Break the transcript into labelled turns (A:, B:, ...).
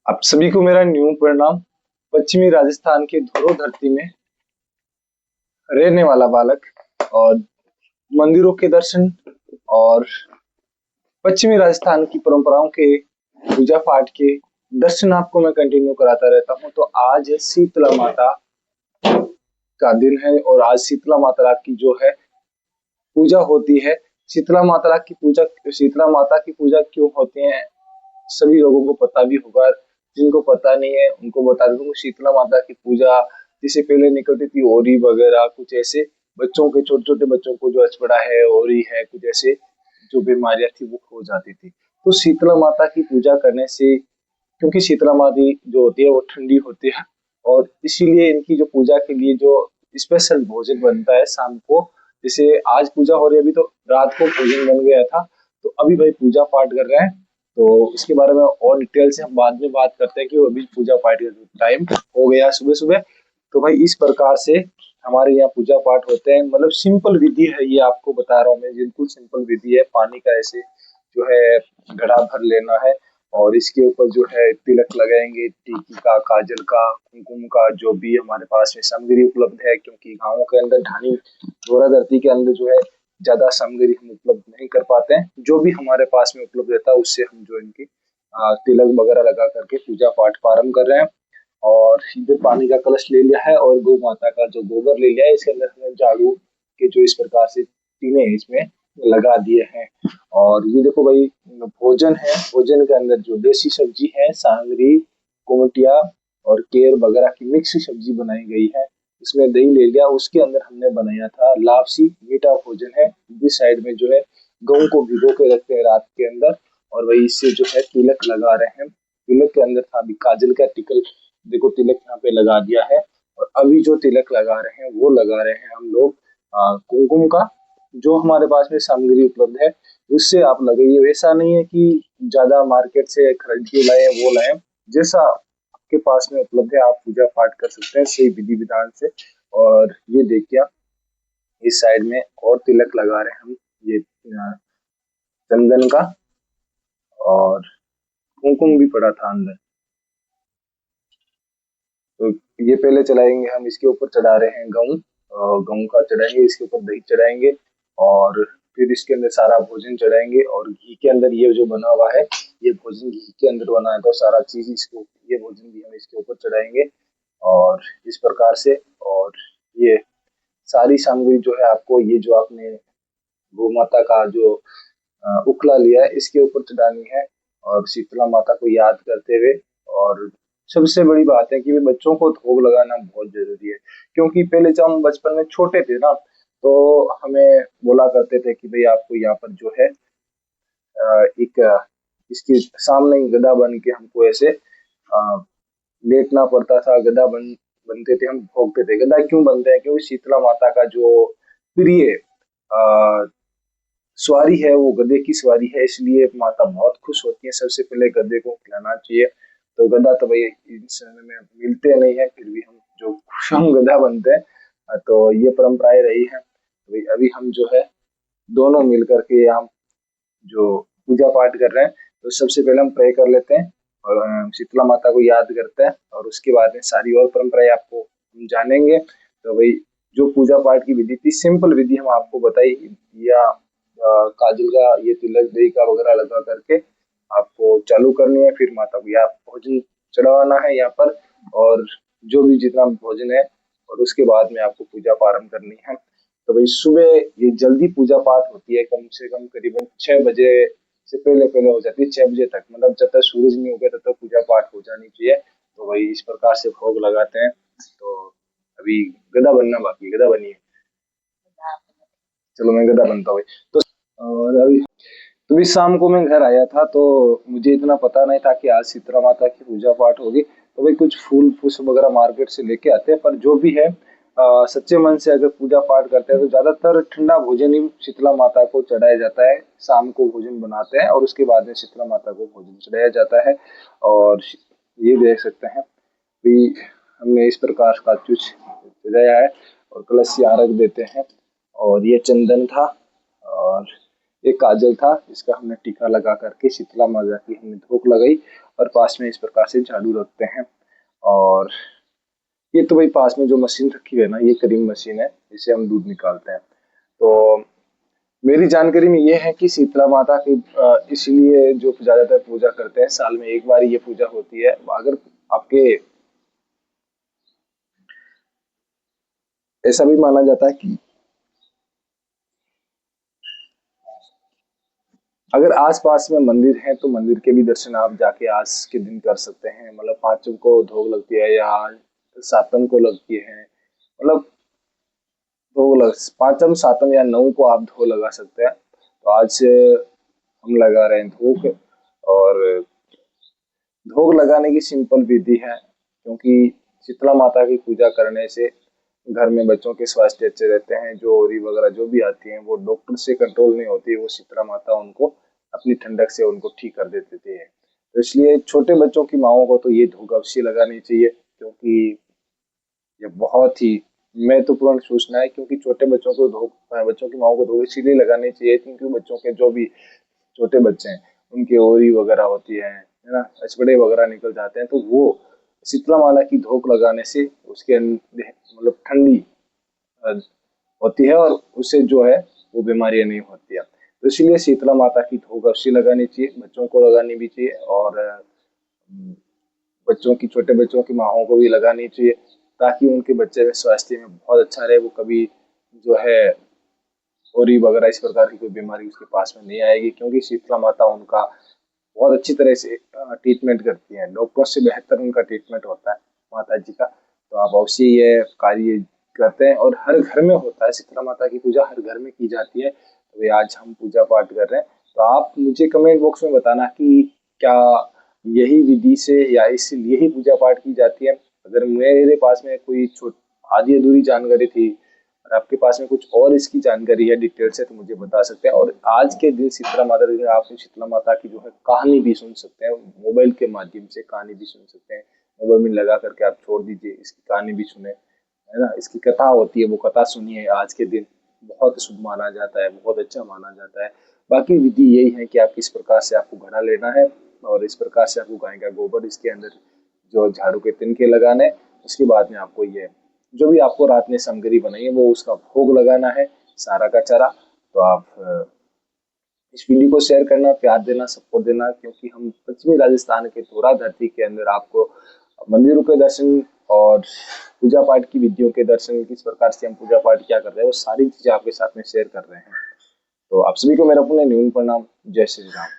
A: आप सभी को मेरा न्यू प्रणाम। पश्चिमी राजस्थान के धोरो धरती में रहने वाला बालक और मंदिरों के दर्शन और पश्चिमी राजस्थान की परंपराओं के पूजा पाठ के दर्शन आपको मैं कंटिन्यू कराता रहता हूं। तो आज शीतला माता का दिन है और आज शीतला माता की जो है पूजा होती है। शीतला माता की पूजा क्यों होती है सभी लोगों को पता भी होगा। जिनको पता नहीं है उनको बता दूं, शीतला माता की पूजा जिसे पहले निकलती थी ओरी वगैरह कुछ ऐसे बच्चों के, छोटे छोटे बच्चों को जो अचपड़ा है, ओरी है, कुछ ऐसे जो बीमारियां थी वो हो जाती थी। तो शीतला माता की पूजा करने से, क्योंकि शीतला माता जो होती है वो ठंडी होती है और इसीलिए इनकी जो पूजा के लिए जो स्पेशल भोजन बनता है शाम को, जैसे आज पूजा हो रही है, अभी तो रात को भोजन बन गया था, तो अभी भाई पूजा पाठ कर रहे हैं। तो इसके बारे में और डिटेल से हम बाद में बात करते हैं कि अभी पूजा पाठ का टाइम हो गया सुबह सुबह। तो भाई इस प्रकार से हमारे यहाँ पूजा पाठ होते हैं। मतलब सिंपल विधि है ये, आपको बता रहा हूँ मैं, बिल्कुल सिंपल विधि है। पानी का ऐसे जो है घड़ा भर लेना है और इसके ऊपर जो है तिलक लगाएंगे, टीकी का, काजल का, कुमकुम का, जो भी हमारे पास में सामग्री उपलब्ध है, क्योंकि गाँवों के अंदर ढानी धोरा धरती के अंदर जो है ज्यादा सामग्री हम उपलब्ध नहीं कर पाते हैं। जो भी हमारे पास में उपलब्ध रहता है उससे हम जो इनकी तिलक वगैरह लगा करके पूजा पाठ प्रारंभ कर रहे हैं। और इधर पानी का कलश ले लिया है और गौ माता का जो गोबर ले लिया है, इसके अंदर हमने झाड़ू के जो इस प्रकार से टीने इसमें लगा दिए हैं। और ये देखो भाई, भोजन है, भोजन के अंदर जो देसी सब्जी है, सांगरी, कुमटिया और केर वगैरह की मिक्स सब्जी बनाई गई है। इसमें दही ले लिया, उसके अंदर हमने बनाया था लापसी, मीठा भोजन है। इस साइड में जो है गेहूं को भिगो के रखते हैं रात के अंदर और वही इससे जो है तिलक लगा रहे हैं। तिलक के अंदर था अभी काजल का टिकल, देखो तिलक यहाँ पे लगा दिया है। और अभी जो तिलक लगा रहे हैं वो लगा रहे हैं हम लोग कुमकुम का। जो हमारे पास में सामग्री उपलब्ध है उससे आप लगाइए। वैसा नहीं है कि ज्यादा मार्केट से खरीद के लाए वो लाए, जैसा आपके पास में उपलब्ध है आप पूजा पाठ कर सकते हैं सही विधि विधान से। और ये देखिए इस साइड में और तिलक लगा रहे हैं हम, ये चंदन का, और कुमकुम भी पड़ा था अंदर। तो ये पहले चढ़ाएंगे हम, इसके ऊपर चढ़ा रहे हैं गेहूं, गेहूं का चढ़ाएंगे, इसके ऊपर दही चढ़ाएंगे और फिर इसके अंदर सारा भोजन चढ़ाएंगे। और घी के अंदर ये जो बना हुआ है ये भोजन घी के अंदर बना है, तो सारा चीज इसको, ये भोजन भी हम इसके ऊपर चढ़ाएंगे और इस प्रकार से। और ये सारी सामग्री जो है आपको, ये जो आपने गौ माता का जो उखला लिया है इसके ऊपर चढ़ानी है और शीतला माता को याद करते हुए। और सबसे बड़ी बात है कि भी बच्चों को भोग लगाना बहुत जरूरी है, क्योंकि पहले जब हम बचपन में छोटे थे ना, तो हमें बोला करते थे कि भाई आपको यहाँ पर जो है एक इसके सामने ही गधा बन के हमको ऐसे लेटना पड़ता था। गधा बनते थे, हम भोगते थे। गधा क्यों बनते हैं? क्योंकि शीतला माता का जो प्रिय सवारी है वो गधे की सवारी है, इसलिए माता बहुत खुश होती है। सबसे पहले गधे को खिलाना चाहिए। तो गधा तो भाई इस समय में मिलते नहीं है, फिर भी हम जो हम गधा बनते हैं, तो ये परंपराएं रही है। तो भाई अभी हम जो है दोनों मिल करके हम जो पूजा पाठ कर रहे हैं, तो सबसे पहले हम प्रे कर लेते हैं और शीतला माता को याद करते हैं और उसके बाद में सारी और परंपराएं आपको हम जानेंगे। तो भाई जो पूजा पाठ की विधि थी, सिंपल विधि हम आपको बताई, या काजल का ये तिलक दही का वगैरह लगा करके आपको चालू करनी है। फिर माता को यहाँ भोजन चढ़ाना है यहाँ पर, और जो भी जितना भोजन है, और उसके बाद में आपको पूजा प्रारंभ करनी है। तो भाई सुबह ये जल्दी पूजा पाठ होती है, कम से कम करीबन 6 बजे से पहले पहले हो जाती है, 6 बजे तक। मतलब जब तक सूरज नहीं उगे तब तक पूजा पाठ हो जानी चाहिए। तो भाई इस प्रकार से भोग लगाते हैं। तो अभी गदा बनना बाकी है, गदा बनिए। चलो मैं गदा बनता हूँ भाई। तो और अभी शाम को मैं घर आया था, तो मुझे इतना पता नहीं था कि आज शीतला माता की पूजा पाठ होगी। तो भाई कुछ फूल पुष्प वगैरह मार्केट से लेके आते हैं, पर जो भी है सच्चे मन से अगर पूजा पाठ करते हैं तो ज्यादातर ठंडा भोजन ही शीतला माता को चढ़ाया जाता है। शाम को भोजन बनाते हैं और उसके बाद में शीतला माता को भोजन चढ़ाया जाता है। और ये देख सकते हैं भी हमने इस प्रकार का कुछ सजाया है और कलश यहाँ रख देते हैं। और ये चंदन था और ये काजल था, इसका हमने टीका लगा करके शीतला माता की हमने धूप लगाई। और पास में इस प्रकार से झाड़ू रखते हैं। और ये तो भाई पास में जो मशीन रखी है ना, ये क्रीम मशीन है, इसे हम दूध निकालते हैं। तो मेरी जानकारी में ये है कि शीतला माता की इसलिए जो ज्यादातर पूजा करते हैं, साल में एक बार ये पूजा होती है। अगर आपके ऐसा भी माना जाता है कि अगर आस-पास में मंदिर है तो मंदिर के भी दर्शन आप जाके आज के दिन कर सकते हैं। मतलब पाँचम को भोग लगती है या सातम को लगती है, मतलब भोग लग पाँचम, सातम या नौ को आप भोग लगा सकते हैं। तो आज से हम लगा रहे हैं भोग। और भोग लगाने की सिंपल विधि है, क्योंकि शीतला माता की पूजा करने से घर में बच्चों के स्वास्थ्य अच्छे रहते हैं। जो ओरी वगैरह जो भी आती हैं वो डॉक्टर से कंट्रोल नहीं होती है, वो शीतला माता उनको अपनी ठंडक से उनको ठीक कर देती है। तो इसलिए छोटे बच्चों की माओ को तो ये धूप अवश्य लगानी चाहिए, क्योंकि ये बहुत ही महत्वपूर्ण सूचना है। क्योंकि छोटे बच्चों को धूप, बच्चों की माओ को धूप इसीलिए लगानी चाहिए क्योंकि बच्चों के जो भी छोटे बच्चे हैं उनकी ओरी वगैरह होती है ना, अचपड़े वगैरह निकल जाते हैं, तो वो शीतला माला की धूप लगाने से उसके मतलब ठंडी अ, होती है और उससे जो है वो बीमारियां नहीं होती है। तो इसीलिए शीतला माता की धूप अवश्य लगानी चाहिए, बच्चों को लगानी भी चाहिए। और बच्चों की, छोटे बच्चों की माँओं को भी लगानी चाहिए, ताकि उनके बच्चे में स्वास्थ्य में बहुत अच्छा रहे। वो कभी जो है ओरी वगैरह इस प्रकार की कोई बीमारी उसके पास में नहीं आएगी, क्योंकि शीतला माता उनका बहुत अच्छी तरह से ट्रीटमेंट करती हैं। डॉक्टर से बेहतर उनका ट्रीटमेंट होता है माता जी का। तो आप अवश्य ये कार्य करते हैं और हर घर में होता है। शीतला माता की पूजा हर घर में की जाती है। तो ये आज हम पूजा पाठ कर रहे हैं, तो आप मुझे कमेंट बॉक्स में बताना कि क्या यही विधि से या इसलिए ही पूजा पाठ की जाती है। अगर मेरे पास में कोई छोट आधी अधूरी जानकारी थी और आपके पास में कुछ और इसकी जानकारी है डिटेल से, तो मुझे बता सकते हैं। और आज के दिन शीतला माता के दिन आप शीतला माता की जो है कहानी भी सुन सकते हैं, मोबाइल के माध्यम से कहानी भी सुन सकते हैं। मोबाइल में लगा करके आप छोड़ दीजिए, इसकी कहानी भी सुने, है ना। इसकी कथा होती है, वो कथा सुनिए आज के दिन। बहुत शुभ माना जाता है, बहुत अच्छा माना जाता है। बाकी विधि यही है कि आप किस प्रकार से आपको घड़ा लेना है और इस प्रकार से आपको गाय का गोबर इसके अंदर जो झाड़ू के तिनके लगाने हैं। उसके बाद में आपको ये जो भी आपको रात में सामग्री बनाई है वो उसका भोग लगाना है, सारा का चारा। तो आप इस वीडियो को शेयर करना, प्यार देना, सपोर्ट देना, क्योंकि हम पश्चिमी राजस्थान के थोड़ा धरती के अंदर आपको मंदिरों के दर्शन और पूजा पाठ की विधियों के दर्शन, किस प्रकार से हम पूजा पाठ क्या कर रहे हैं, वो सारी चीजें आपके साथ में शेयर कर रहे हैं। तो आप सभी को मेरा पुनः न्यून प्रणाम। जय श्री राम।